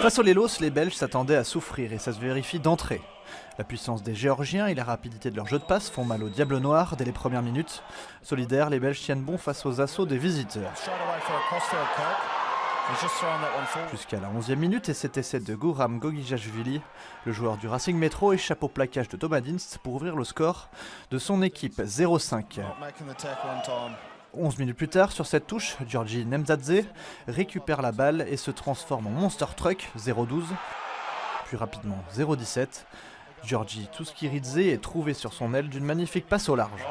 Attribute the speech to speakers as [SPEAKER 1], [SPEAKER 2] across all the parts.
[SPEAKER 1] Face aux Lélos, les Belges s'attendaient à souffrir et ça se vérifie d'entrée. La puissance des Géorgiens et la rapidité de leur jeu de passe font mal aux Diables Noirs dès les premières minutes. Solidaires, les Belges tiennent bon face aux assauts des visiteurs. Jusqu'à la 11e minute et cet essai de Guram Gogijashvili, le joueur du Racing Métro échappe au plaquage de Tomadinst pour ouvrir le score de son équipe 0-5. 11 minutes plus tard, sur cette touche, Georgi Nemzadze récupère la balle et se transforme en Monster Truck 0-12. Plus rapidement 0-17. Georgi Tuskiridze est trouvé sur son aile d'une magnifique passe au large.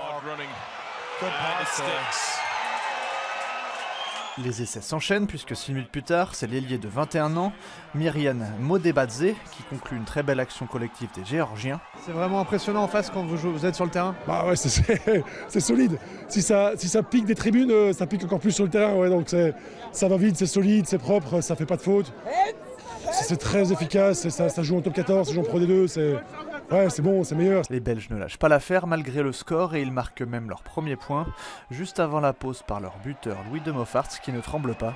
[SPEAKER 1] Les essais s'enchaînent puisque 6 minutes plus tard, c'est l'ailier de 21 ans, Myrian Modebadze, qui conclut une très belle action collective des Géorgiens.
[SPEAKER 2] C'est vraiment impressionnant en face quand vous êtes sur le terrain.
[SPEAKER 3] Bah ouais, c'est solide. Si ça pique des tribunes, ça pique encore plus sur le terrain. Ouais, donc ça va vite, c'est solide, c'est propre, ça fait pas de faute. C'est très efficace, ça joue en top 14, ça joue en Pro D2, c'est bon, c'est meilleur.
[SPEAKER 1] Les Belges ne lâchent pas l'affaire malgré le score et ils marquent même leur premier point, juste avant la pause par leur buteur Louis de Moffarts qui ne tremble pas.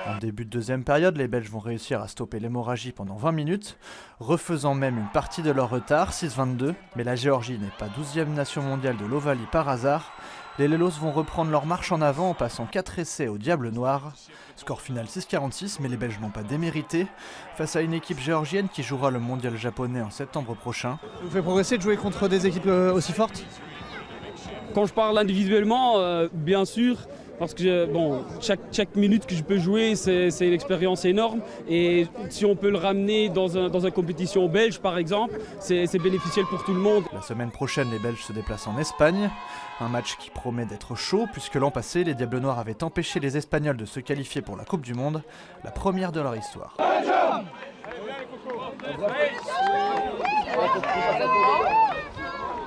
[SPEAKER 1] En début de deuxième période, les Belges vont réussir à stopper l'hémorragie pendant 20 minutes, refaisant même une partie de leur retard, 6-22. Mais la Géorgie n'est pas 12e nation mondiale de l'Ovalie par hasard. Les Lélos vont reprendre leur marche en avant en passant 4 essais aux Diables Noirs. Score final 6-46, mais les Belges n'ont pas démérité face à une équipe géorgienne qui jouera le mondial japonais en septembre prochain.
[SPEAKER 2] Ça vous fait progresser de jouer contre des équipes aussi fortes?
[SPEAKER 4] Quand je parle individuellement, bien sûr, parce que chaque minute que je peux jouer, c'est une expérience énorme. Et si on peut le ramener dans une compétition belge, par exemple, c'est bénéficiel pour tout le monde.
[SPEAKER 1] La semaine prochaine, les Belges se déplacent en Espagne. Un match qui promet d'être chaud, puisque l'an passé, les Diables Noirs avaient empêché les Espagnols de se qualifier pour la Coupe du Monde, la première de leur histoire.